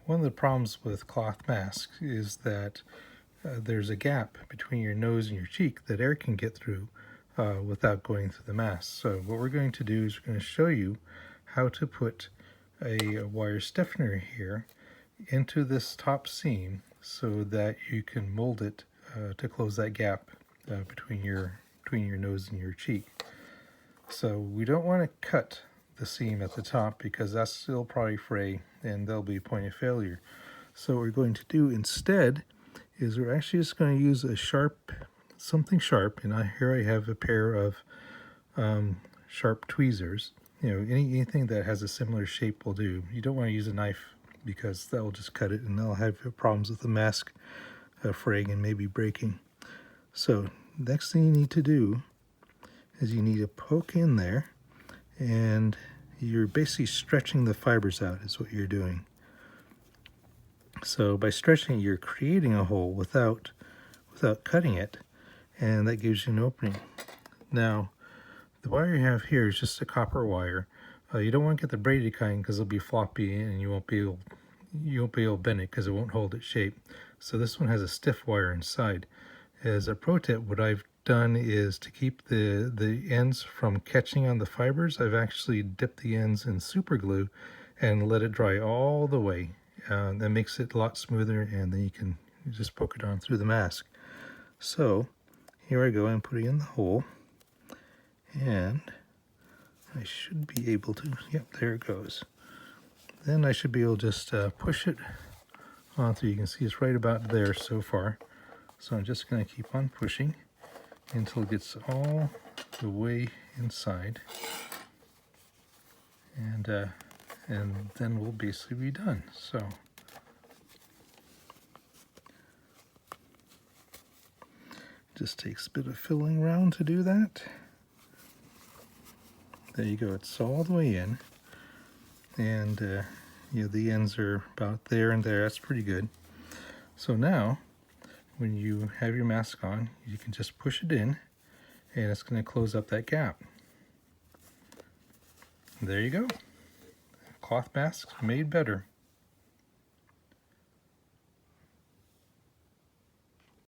One of the problems with cloth masks is that there's a gap between your nose and your cheek that air can get through without going through the mask. So what we're going to do is we're going to show you how to put a wire stiffener here into this top seam so that you can mold it to close that gap between your nose and your cheek. So we don't want to cut the seam at the top because that's still probably fray and there'll be a point of failure. So what we're going to do instead is we're actually just going to use something sharp, and here I have a pair of sharp tweezers. Anything that has a similar shape will do. You don't want to use a knife because that will just cut it and they'll have problems with the mask fraying and maybe breaking. So next thing you need to do is you need to poke in there, and you're basically stretching the fibers out is what you're doing. So by stretching it, you're creating a hole without cutting it, and that gives you an opening. Now, the wire you have here is just a copper wire. You don't want to get the braided kind because it'll be floppy and you won't be able to bend it because it won't hold its shape. So this one has a stiff wire inside. As a pro tip, what I've done is to keep the ends from catching on the fibers, I've actually dipped the ends in super glue and let it dry all the way. That makes it a lot smoother, and then you can just poke it on through the mask. So here I go, I'm putting in the hole, and I should be able to, yep, there it goes. Then I should be able to just push it on through. You can see it's right about there so far. So I'm just going to keep on pushing until it gets all the way inside, and then we'll basically be done. So just takes a bit of filling around to do that. There you go, it's all the way in, and the ends are about there and there. That's pretty good. So now when you have your mask on, you can just push it in and it's going to close up that gap. There you go. Cloth masks made better.